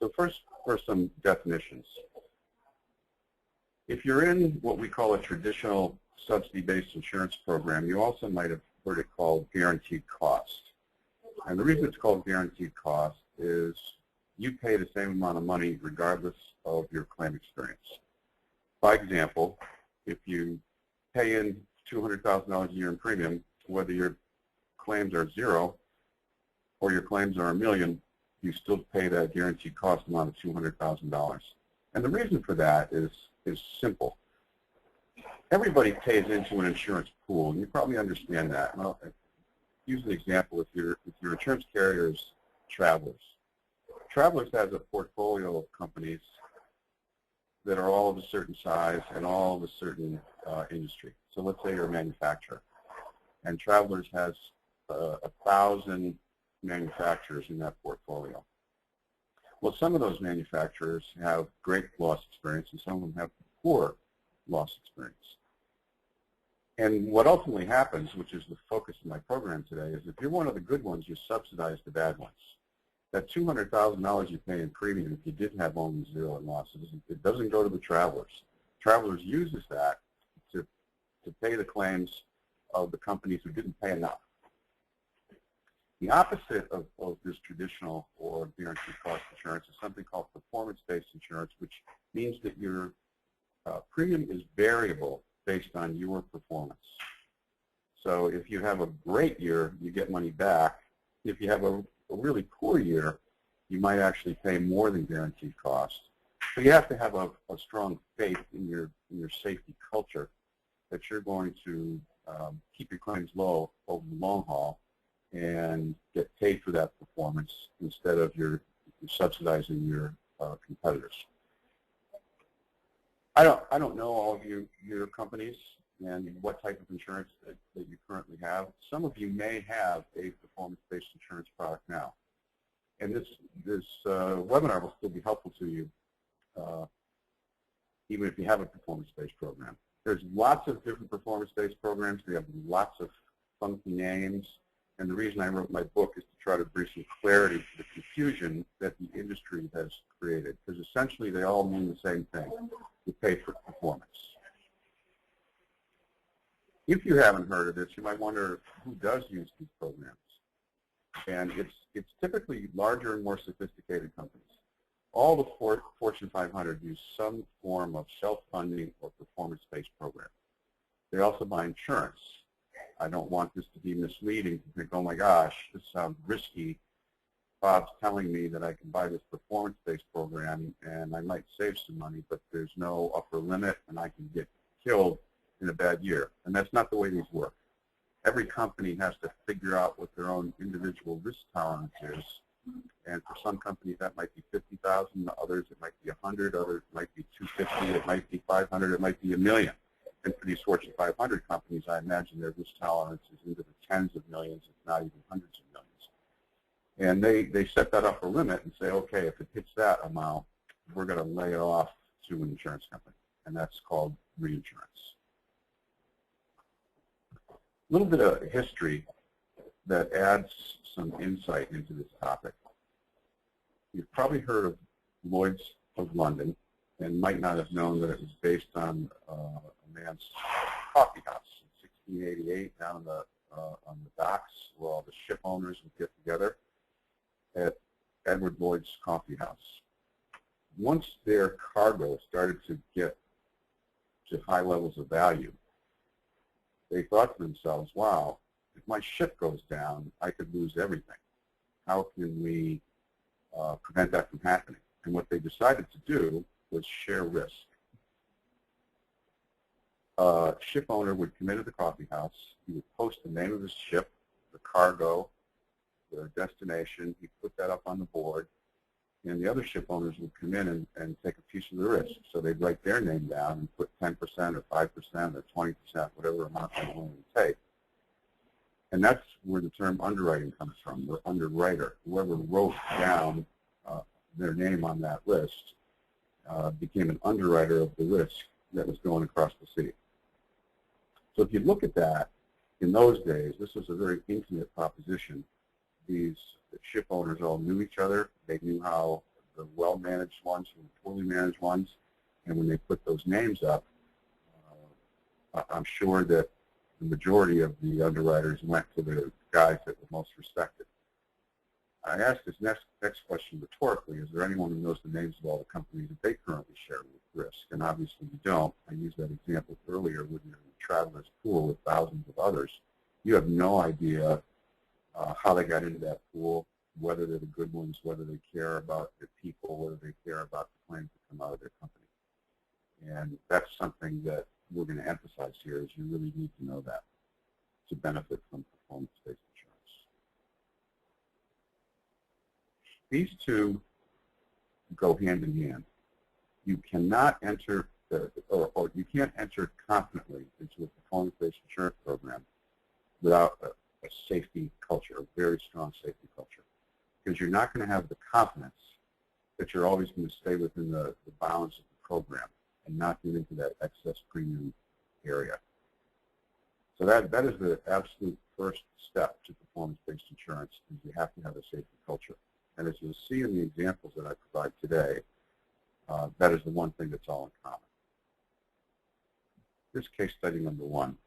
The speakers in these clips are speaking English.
So first, for some definitions. If you're in what we call a traditional subsidy-based insurance program, you also might have heard it called guaranteed cost. And the reason it's called guaranteed cost is you pay the same amount of money regardless of your claim experience. By example, if you pay in $200,000 a year in premium, whether your claims are zero or your claims are $1 million, you still pay that guaranteed cost amount of $200,000. And the reason for that is simple. Everybody pays into an insurance pool, and you probably understand that. And I'll use an example. If your insurance carrier is Travelers. Travelers has a portfolio of companies that are all of a certain size and all of a certain industry. So let's say you're a manufacturer, and Travelers has 1,000 manufacturers in that portfolio. Well, some of those manufacturers have great loss experience, and some of them have poor loss experience. And what ultimately happens, which is the focus of my program today, is if you're one of the good ones, you subsidize the bad ones. That $200,000 you pay in premium, if you didn't have only zero in losses, it doesn't go to the Travelers. Travelers uses that to pay the claims of the companies who didn't pay enough. The opposite of this traditional or guaranteed cost insurance is something called performance-based insurance, which means that your premium is variable based on your performance. So if you have a great year, you get money back. If you have a really poor year, you might actually pay more than guaranteed cost. So you have to have a strong faith in your safety culture that you're going to keep your claims low over the long haul and get paid for that performance instead of you're subsidizing your competitors. I don't know all of your companies and what type of insurance that you currently have. Some of you may have a performance-based insurance product now. And this webinar will still be helpful to you even if you have a performance-based program. There's lots of different performance-based programs. They have lots of funky names. And the reason I wrote my book is to try to bring some clarity to the confusion that the industry has created. Because essentially they all mean the same thing. You pay for performance. If you haven't heard of this, you might wonder who does use these programs. And it's typically larger and more sophisticated companies. All the Fortune 500 use some form of self-funding or performance-based program. They also buy insurance. I don't want this to be misleading to think, oh my gosh, this sounds risky. Bob's telling me that I can buy this performance-based program and I might save some money, but there's no upper limit and I can get killed in a bad year. And that's not the way these work. Every company has to figure out what their own individual risk tolerance is. And for some companies that might be 50,000, others it might be 100, others it might be 250, it might be 500, it might be $1 million. And for these Fortune 500 companies, I imagine their risk tolerance is into the tens of millions, if not even hundreds of millions. And they set that upper limit and say, okay, if it hits that amount, we're going to lay it off to an insurance company. And that's called reinsurance. A little bit of history that adds some insight into this topic. You've probably heard of Lloyd's of London and might not have known that it was based on a man's coffee house in 1688 down on the docks where all the ship owners would get together at Edward Lloyd's Coffee House. Once their cargo started to get to high levels of value, they thought to themselves, wow, if my ship goes down, I could lose everything. How can we prevent that from happening? And what they decided to do was share risk. A ship owner would come into the coffee house. He would post the name of his ship, the cargo, the destination. He'd put that up on the board. And the other ship owners would come in and take a piece of the risk. So they'd write their name down and put 10% or 5% or 20%, whatever amount they wanted to take. And that's where the term underwriting comes from, the underwriter. Whoever wrote down their name on that list became an underwriter of the risk that was going across the sea. So if you look at that, in those days, this was a very intimate proposition. These ship owners all knew each other. They knew how well-managed ones from the poorly managed ones. And when they put those names up, I'm sure that the majority of the underwriters went to the guys that were most respected. I asked this next question rhetorically: is there anyone who knows the names of all the companies that they currently share with risk? And obviously you don't. I used that example earlier when you're in a traveler's pool with thousands of others. You have no idea how they got into that pool, whether they're the good ones, whether they care about their people, whether they care about the claims that come out of their company. And that's something that we're going to emphasize here, is you really need to know that to benefit from performance-based insurance. These two go hand in hand. You cannot enter, or you can't enter confidently into a performance-based insurance program without a safety culture, a very strong safety culture, because you're not going to have the confidence that you're always going to stay within the bounds of the program and not get into that excess premium area. So that is the absolute first step to performance-based insurance, is you have to have a safety culture. And as you'll see in the examples that I provide today, that is the one thing that's all in common. Here's case study number one.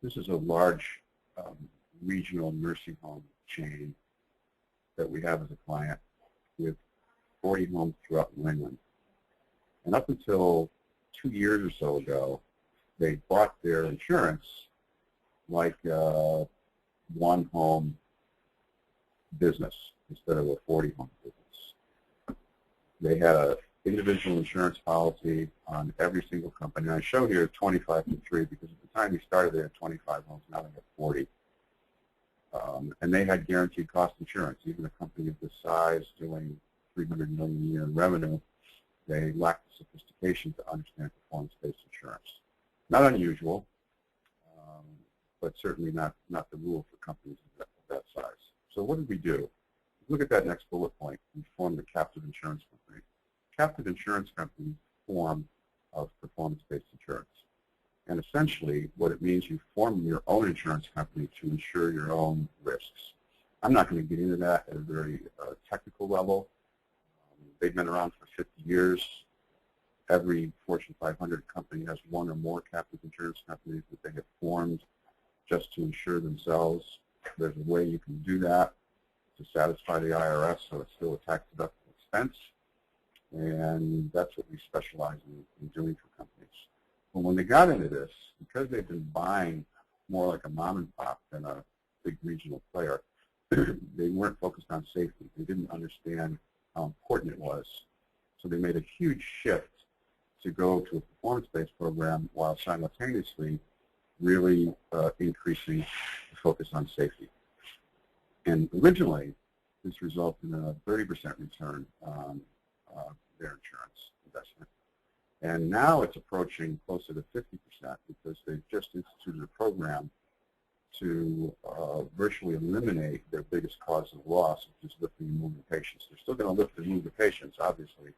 This is a large regional nursing home chain that we have as a client with 40 homes throughout New England. And up until 2 years or so ago, they bought their insurance like a one-home business instead of a 40-home business. They had an individual insurance policy on every single company. And I show here 25 to 3 because at the time we started, they had 25 homes. Now they have 40. And they had guaranteed cost insurance. Even a company of this size doing $300 million a year in revenue, they lacked the sophistication to understand performance-based insurance. Not unusual, but certainly not the rule for companies of that size. So what did we do? Look at that next bullet point. We formed a captive insurance company. Captive insurance companies form of performance-based insurance. And essentially, what it means, you form your own insurance company to insure your own risks. I'm not going to get into that at a very technical level. They've been around for 50 years. Every Fortune 500 company has one or more captive insurance companies that they have formed just to insure themselves. There's a way you can do that to satisfy the IRS, so it's still a tax-deductible expense. And that's what we specialize in doing for companies. But when they got into this, because they've been buying more like a mom and pop than a big regional player, they weren't focused on safety. They didn't understand how important it was. So they made a huge shift to go to a performance-based program while simultaneously really increasing the focus on safety. And originally, this resulted in a 30% return on their insurance investment. And now it's approaching closer to 50% because they've just instituted a program to virtually eliminate their biggest cause of loss, which is lifting and moving patients. They're still going to lift and move the patients, obviously,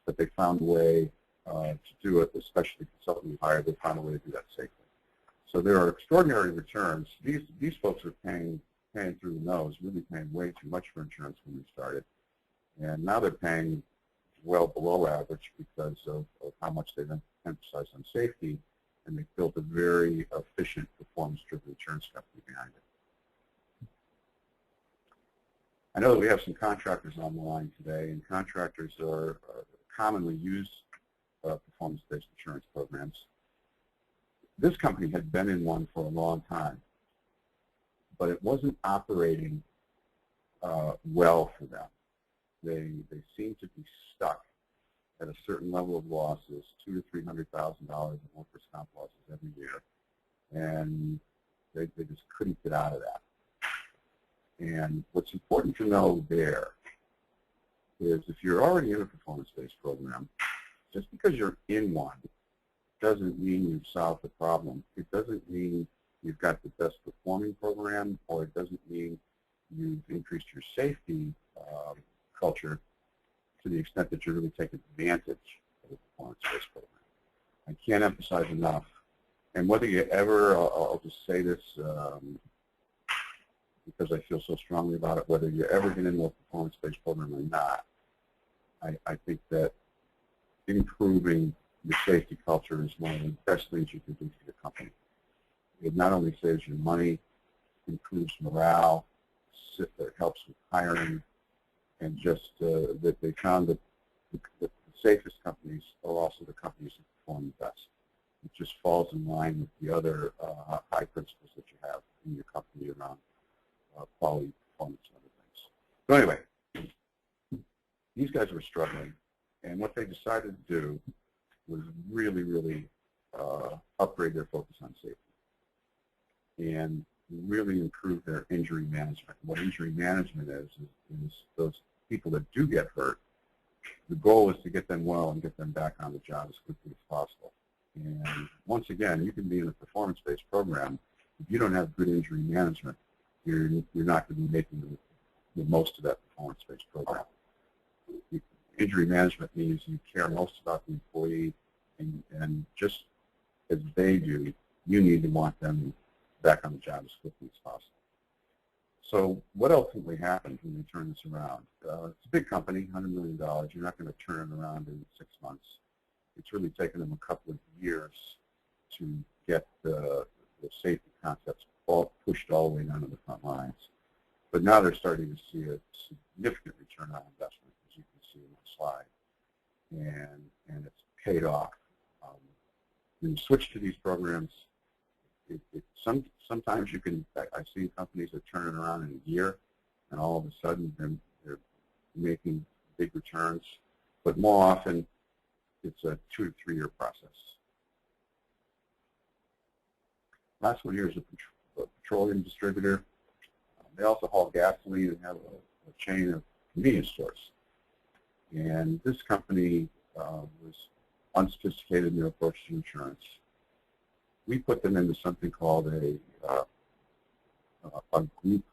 but they found a way to do it, especially consultant we hired, they found a way to do that safely. So there are extraordinary returns. These folks are paying through the nose, really paying way too much for insurance when we started. And now they're paying well below average because of how much they've emphasized on safety, and they've built a very efficient, performance-driven insurance company behind it. I know that we have some contractors on the line today, and contractors are commonly use performance-based insurance programs. This company had been in one for a long time, but it wasn't operating well for them. They seemed to be stuck at a certain level of losses, $200,000 to $300,000 in workers' comp losses every year, and they just couldn't get out of that. And what's important to know there is if you're already in a performance-based program, just because you're in one doesn't mean you've solved the problem. It doesn't mean you've got the best performing program, or it doesn't mean you've increased your safety culture to the extent that you're really taking advantage of the performance-based program. I can't emphasize enough. And whether you ever, I'll just say this because I feel so strongly about it, whether you ever get into a performance-based program or not, I think that improving your safety culture is one of the best things you can do for your company. It not only saves you money, improves morale, it helps with hiring, and just that they found that the safest companies are also the companies that perform the best. It just falls in line with the other high principles that you have in your company around quality, performance, and other things. So anyway, these guys were struggling, and what they decided to do was really upgrade their focus on safety and really improve their injury management. What injury management is those people that do get hurt, the goal is to get them well and get them back on the job as quickly as possible. And once again, you can be in a performance-based program. If you don't have good injury management, you're not going to be making the most of that performance-based program. Injury management means you care most about the employee, and just as they do, you need to want them back on the job as quickly as possible. So what ultimately happens when we turn this around? It's a big company, $100 million. You're not going to turn it around in 6 months. It's really taken them a couple of years to get the safety concepts all pushed all the way down to the front lines. But now they're starting to see a significant return on investment, as you can see in the slide, and it's paid off. When you switch to these programs, sometimes you can. I've seen companies that turn it around in a year, and all of a sudden they're making big returns. But more often, it's a 2 to 3 year process. Last one here is a petroleum distributor. They also haul gasoline and have a chain of convenience stores. And this company was unsophisticated in their approach to insurance. We put them into something called a group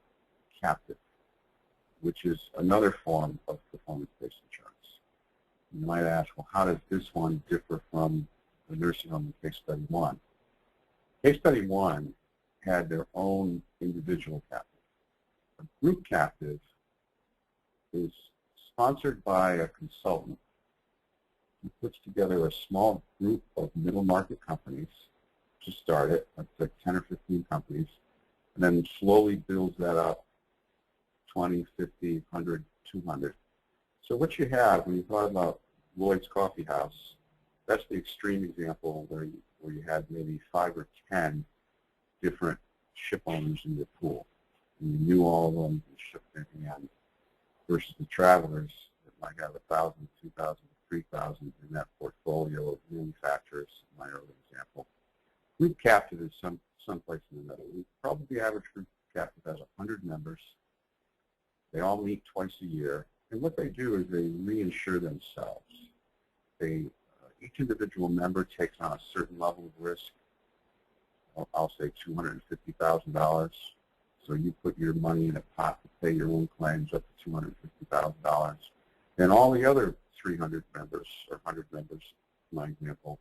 captive, which is another form of performance-based insurance. You might ask, well, how does this one differ from the nursing home in case study 1? Case study 1 had their own individual captive. A group captive is sponsored by a consultant who puts together a small group of middle market companies to start it. That's like 10 or 15 companies, and then slowly builds that up, 20, 50, 100, 200. So what you have when you thought about Lloyd's Coffee House, that's the extreme example where you had maybe 5 or 10 different ship owners in your pool. And you knew all of them, you shook their hand, versus the Travelers that might have 1,000, 2,000, 3,000 in that portfolio of manufacturers, in my early example. Group captive is someplace in the middle. Probably the average group captive has 100 members. They all meet twice a year. And what they do is they reinsure themselves. Each individual member takes on a certain level of risk. I'll say $250,000. So you put your money in a pot to pay your own claims up to $250,000. And all the other 300 members or 100 members, in my example,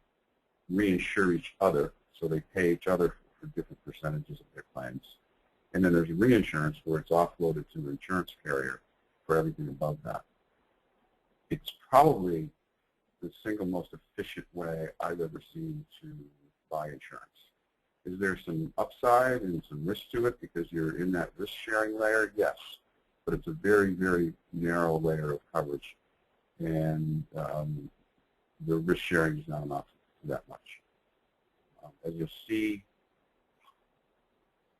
reinsure each other. So they pay each other for different percentages of their claims. And then there's reinsurance where it's offloaded to an insurance carrier for everything above that. It's probably the single most efficient way I've ever seen to buy insurance. Is there some upside and some risk to it because you're in that risk-sharing layer? Yes, but it's a very, very narrow layer of coverage, and the risk-sharing is not enough to that much. As you'll see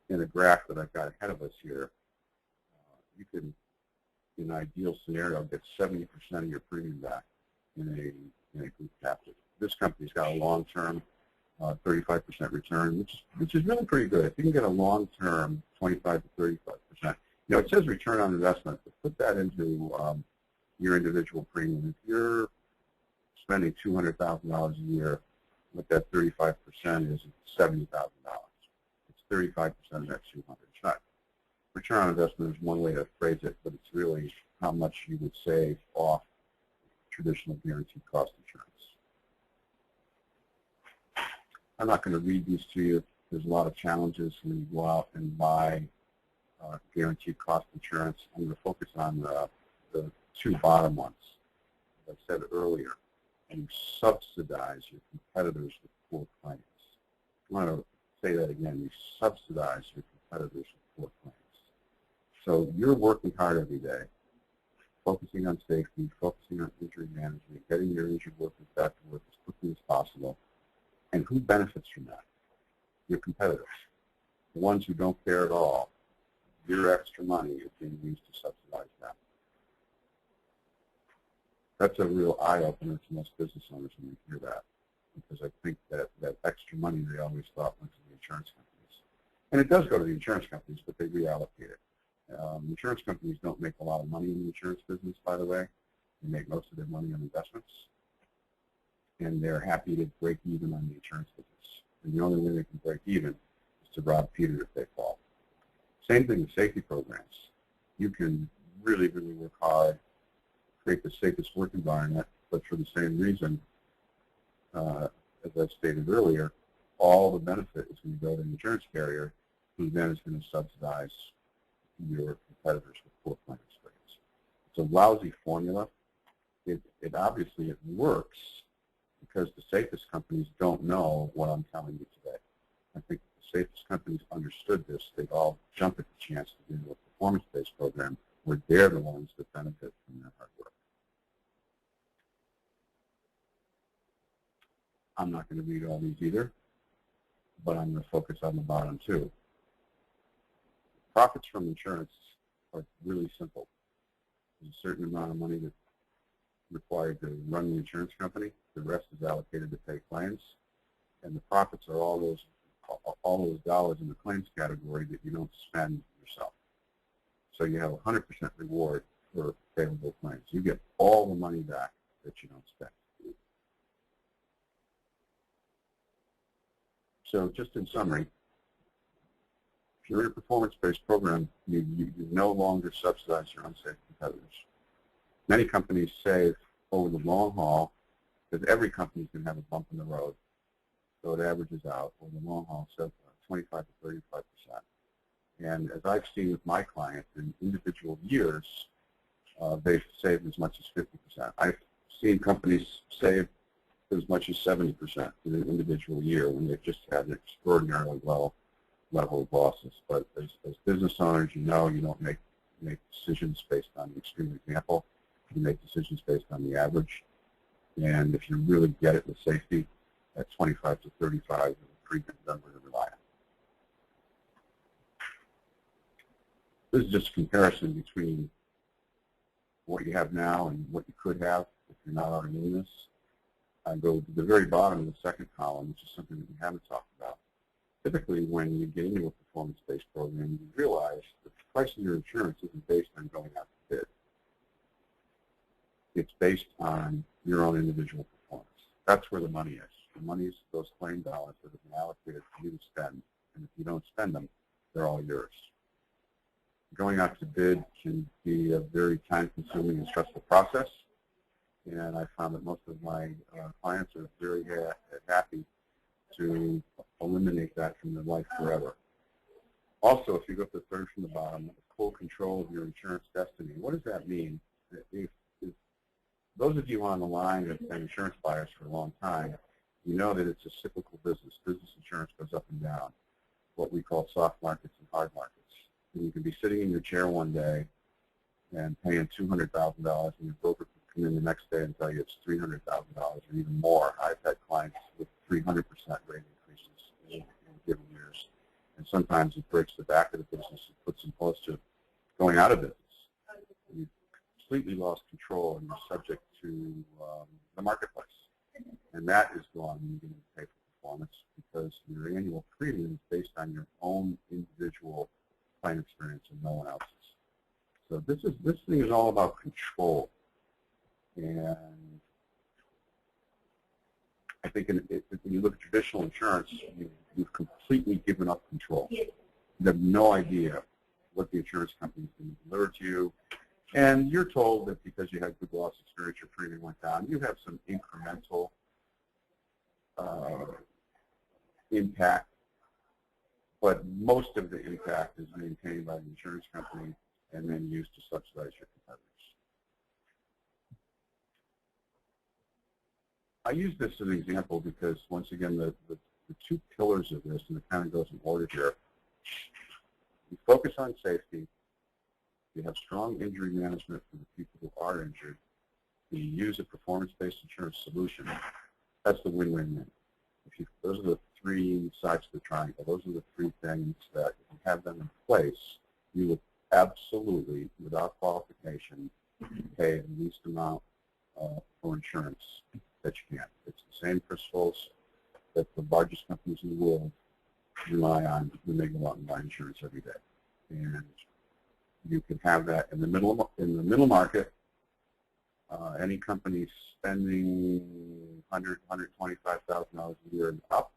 in a graph that I've got ahead of us here, you can, in an ideal scenario, get 70% of your premium back in a group captive. This company's got a long-term 35% return, which is really pretty good. If you can get a long-term 25 to 35%, you know, it says return on investment, but put that into your individual premium. If you're spending $200,000 a year, what that 35% is $70,000. It's 35% of that 200. It's not, return on investment is one way to phrase it, but it's really how much you would save off traditional guaranteed cost insurance. I'm not going to read these to you. There's a lot of challenges when you go out and buy guaranteed cost insurance. I'm going to focus on the 2 bottom ones. as I said earlier, you subsidize your competitors with poor claims. I want to say that again. You subsidize your competitors with poor claims. So you're working hard every day, focusing on safety, focusing on injury management, getting your injured workers back to work as quickly as possible. And who benefits from that? Your competitors. The ones who don't care at all. Your extra money is being used to subsidize them. That's a real eye-opener to most business owners when you hear that, because I think that extra money they always thought went to the insurance companies. And it does go to the insurance companies, but they reallocate it. Insurance companies don't make a lot of money in the insurance business, by the way. They make most of their money on investments. And they're happy to break even on the insurance business. And the only way they can break even is to rob Peter if they fall. Same thing with safety programs. You can really, really work hard, create the safest work environment, but for the same reason, as I stated earlier, all the benefit is going to go to the insurance carrier, who then is going to subsidize your competitors with poor claim experience. It's a lousy formula. It obviously works because the safest companies don't know what I'm telling you today. I think if the safest companies understood this, they'd all jump at the chance to do a performance-based program where they're the ones that benefit from their hard work. I'm not going to read all these either, but I'm going to focus on the bottom two. Profits from insurance are really simple. There's a certain amount of money that's required to run the insurance company. The rest is allocated to pay claims, and the profits are all those dollars in the claims category that you don't spend yourself. So you have 100% reward for favorable claims. You get all the money back that you don't spend. So just in summary, if you're in a performance-based program, you no longer subsidize your unsafe competitors. Many companies save over the long haul, because every company is going to have a bump in the road, so it averages out over the long haul, so 25 to 35%. And as I've seen with my clients in individual years, they've saved as much as 50%. I've seen companies save as much as 70% in an individual year when they've just had an extraordinarily low level of losses. But as business owners, you know you don't make decisions based on the extreme example. You make decisions based on the average. And if you really get it with safety, at 25 to 35 is a pretty good number to rely on. This is just a comparison between what you have now and what you could have if you're not already in this. I go to the very bottom of the second column, which is something that we haven't talked about. Typically, when you get into a performance-based program, you realize that the price of your insurance isn't based on going out to bid. It's based on your own individual performance. That's where the money is. The money is those claim dollars that have been allocated for you to spend, and if you don't spend them, they're all yours. Going out to bid can be a very time-consuming and stressful process, and I found that most of my clients are very happy to eliminate that from their life forever. Also, if you go to the third from the bottom, full control of your insurance destiny. What does that mean? If those of you on the line have been insurance buyers for a long time, you know that it's a cyclical business. Business insurance goes up and down, what we call soft markets and hard markets. And you can be sitting in your chair one day and paying $200,000, and your broker can come in the next day and tell you it's $300,000 or even more. I've had clients with 300% rate increases in given years. And sometimes it breaks the back of the business and puts them close to going out of business. You've completely lost control and you're subject to the marketplace. And that is gone when you get into pay for performance, because your annual premium is based on your own individual client experience and no one else's. So this thing is all about control. And I think when you look at traditional insurance, you've completely given up control. You have no idea what the insurance company is going to deliver to you. And you're told that because you had good loss experience, your premium went down. You have some incremental impact, but most of the impact is maintained by the insurance company and then used to subsidize your competitors. I use this as an example because, once again, the two pillars of this, and it kind of goes in order here, you focus on safety, you have strong injury management for the people who are injured, you use a performance-based insurance solution, that's the win-win-win. Those are the three sides of the triangle. Those are the three things that, if you have them in place, you will absolutely, without qualification, pay the least amount for insurance that you can. It's the same principles that the largest companies in the world rely on when they go out and buy insurance every day. And you can have that in the middle market. Any company spending $125,000 a year and up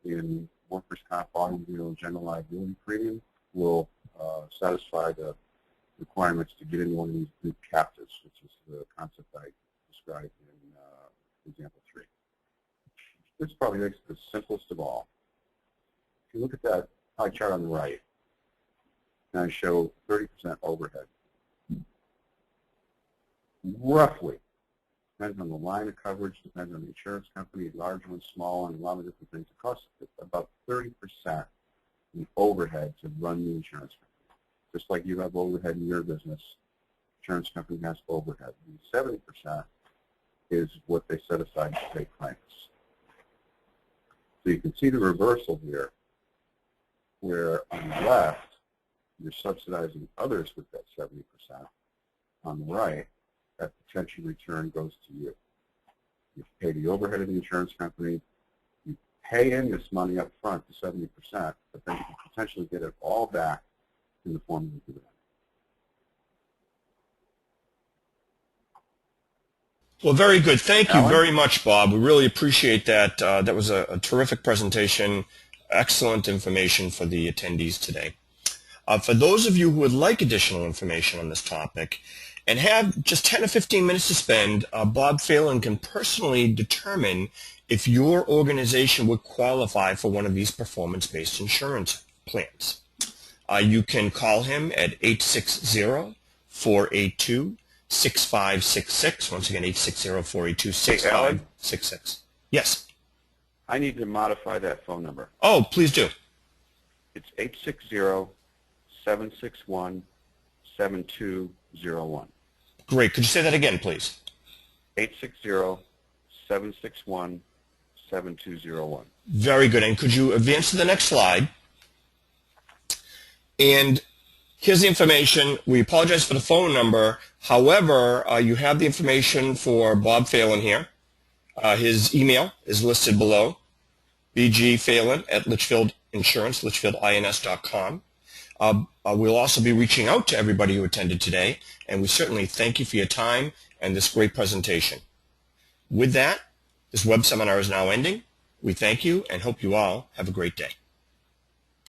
in workers' comp, automobile, and general liability premium will satisfy the requirements to get into one of these group captives, which is the concept I described in example 3. This probably makes it the simplest of all. If you look at that pie chart on the right, and I show 30% overhead. Roughly, depends on the line of coverage, depends on the insurance company, large ones, small ones, a lot of different things. It costs about 30% in overhead to run the insurance company. Just like you have overhead in your business, insurance company has overhead. And 70% is what they set aside to pay claims. So you can see the reversal here, where on the left, you're subsidizing others with that 70%. On the right, that potential return goes to you. You pay the overhead of the insurance company, you pay in this money up front, the 70%, but then you can potentially get it all back in the form of a dividend. Well, very good. Thank you very much, Bob. We really appreciate that. That was a terrific presentation. Excellent information for the attendees today. For those of you who would like additional information on this topic and have just 10 or 15 minutes to spend, Bob Phelan can personally determine if your organization would qualify for one of these performance-based insurance plans. You can call him at 860-482-6566. Once again, 860-482-6566. Yes? I need to modify that phone number. Oh, please do. It's 860-761-7201. Great. Could you say that again, please? 860-761-7201. Very good. And could you advance to the next slide? And here's the information. We apologize for the phone number. However, you have the information for Bob Phelan here. His email is listed below, bgphelan@Litchfield Insurance, litchfieldins.com. We'll also be reaching out to everybody who attended today, and we certainly thank you for your time and this great presentation. With that, this web seminar is now ending. We thank you and hope you all have a great day.